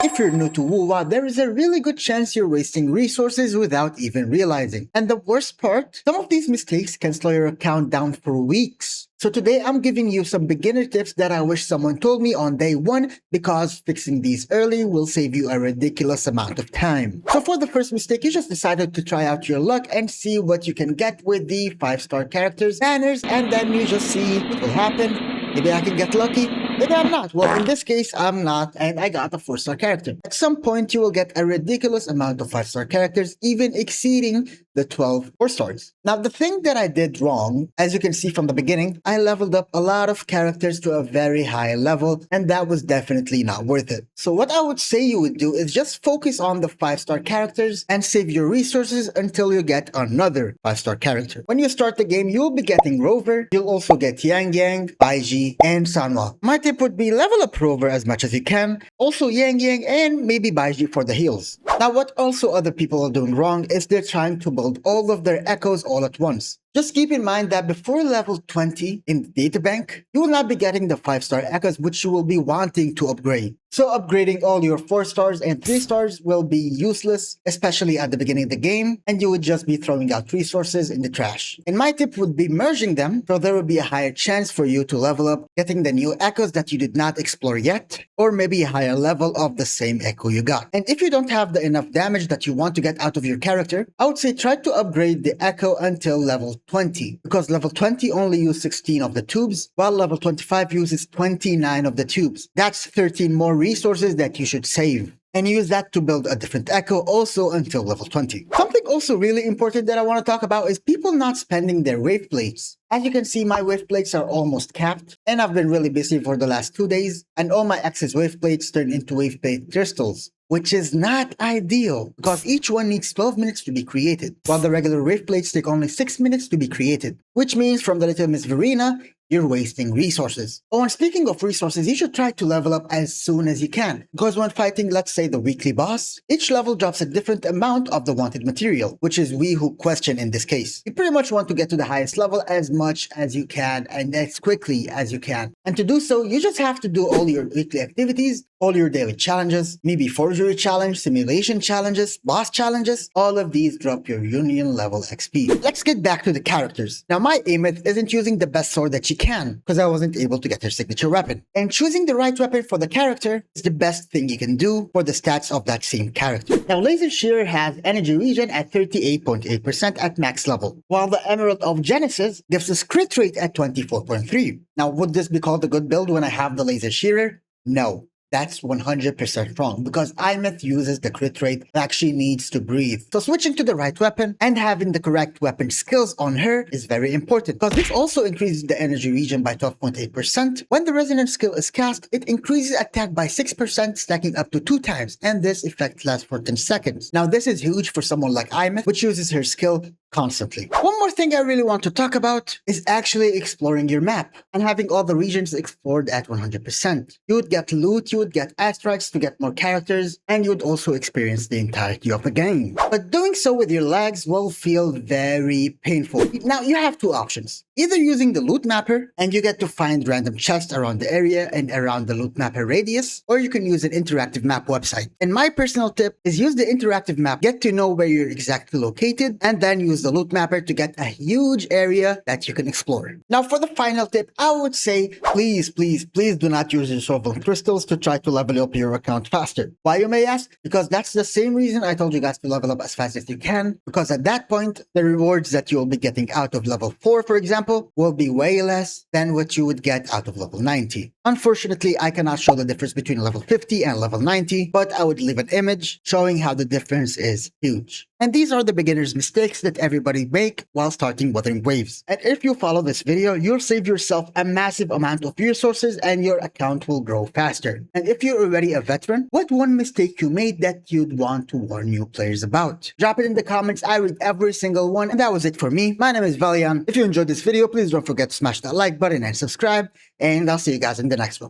If you're new to Wuwa, there is a really good chance you're wasting resources without even realizing. And the worst part, some of these mistakes can slow your account down for weeks. So today I'm giving you some beginner tips that I wish someone told me on day 1 because fixing these early will save you a ridiculous amount of time. So for the first mistake, you just decided to try out your luck and see what you can get with the 5-star characters, banners, and then you just see what will happen. Maybe I can get lucky, maybe I'm not. Well, in this case, I'm not, and I got a 4-star character. At some point, you will get a ridiculous amount of 5-star characters, even exceeding the 12 4-stars. Now, the thing that I did wrong, as you can see from the beginning, I leveled up a lot of characters to a very high level, and that was definitely not worth it. So what I would say you would do is just focus on the 5-star characters and save your resources until you get another 5-star character. When you start the game, you'll be getting Rover, you'll also get Yang Yang, Baiji, and Sanwa. My tip would be level up Rover as much as you can, also Yang Yang, and maybe Baiji for the heals. Now, what also other people are doing wrong is they're trying to build all of their echoes all at once. Just keep in mind that before level 20 in the databank, you will not be getting the 5-star echoes which you will be wanting to upgrade. So upgrading all your 4-stars and 3-stars will be useless, especially at the beginning of the game, and you would just be throwing out resources in the trash. And my tip would be merging them, so there will be a higher chance for you to level up, getting the new echoes that you did not explore yet, or maybe a higher level of the same echo you got. And if you don't have the enough damage that you want to get out of your character, I would say try to upgrade the echo until level 20, because level 20 only uses 16 of the tubes, while level 25 uses 29 of the tubes. That's 13 more resources that you should save, and use that to build a different echo also until level 20. Something also really important that I want to talk about is people not spending their wave plates. As you can see, my wave plates are almost capped, and I've been really busy for the last 2 days, and all my excess wave plates turned into wave plate crystals, which is not ideal because each one needs 12 minutes to be created, while the regular wave plates take only 6 minutes to be created, which means from the little Miss Verena, you're wasting resources. Oh, and speaking of resources, you should try to level up as soon as you can, because when fighting, let's say, the weekly boss, each level drops a different amount of the wanted material, which is We Who Question in this case. You pretty much want to get to the highest level as much as you can and as quickly as you can. And to do so, you just have to do all your weekly activities, all your daily challenges, maybe forgery challenge, simulation challenges, boss challenges. All of these drop your union level XP. Let's get back to the characters. Now, my Ameth isn't using the best sword that she can because I wasn't able to get her signature weapon. And choosing the right weapon for the character is the best thing you can do for the stats of that same character. Now, Laser Shearer has energy regen at 38.8% at max level, while the Emerald of Genesis gives us crit rate at 24.3. Now, would this be called a good build when I have the Laser Shearer? No. That's 100% wrong because Imeth uses the crit rate that she needs to breathe. So switching to the right weapon and having the correct weapon skills on her is very important because this also increases the energy regen by 12.8%. When the resonance skill is cast, it increases attack by 6%, stacking up to 2 times, and this effect lasts for 10 seconds. Now this is huge for someone like Imeth, which uses her skill constantly. One more thing I really want to talk about is actually exploring your map and having all the regions explored at 100%. You would get loot, you would get airstrikes to get more characters, and you would also experience the entirety of the game. But doing so with your legs will feel very painful. Now you have 2 options. Either using the loot mapper and you get to find random chests around the area and around the loot mapper radius, or you can use an interactive map website. And my personal tip is use the interactive map, get to know where you're exactly located, and then use the loot mapper to get a huge area that you can explore. Now for the final tip, I would say please do not use your Solvent crystals to try to level up your account faster. Why, you may ask? Because that's the same reason I told you guys to level up as fast as you can, because at that point the rewards that you'll be getting out of level 4, for example, will be way less than what you would get out of level 90. Unfortunately, I cannot show the difference between level 50 and level 90, but I would leave an image showing how the difference is huge. And these are the beginner's mistakes that everybody make while starting Wuthering Waves. And if you follow this video, you'll save yourself a massive amount of resources and your account will grow faster. And if you're already a veteran, what one mistake you made that you'd want to warn new players about? Drop it in the comments, I read every single one. And that was it for me. My name is Valian. If you enjoyed this video, please don't forget to smash that like button and subscribe. And I'll see you guys in the next one.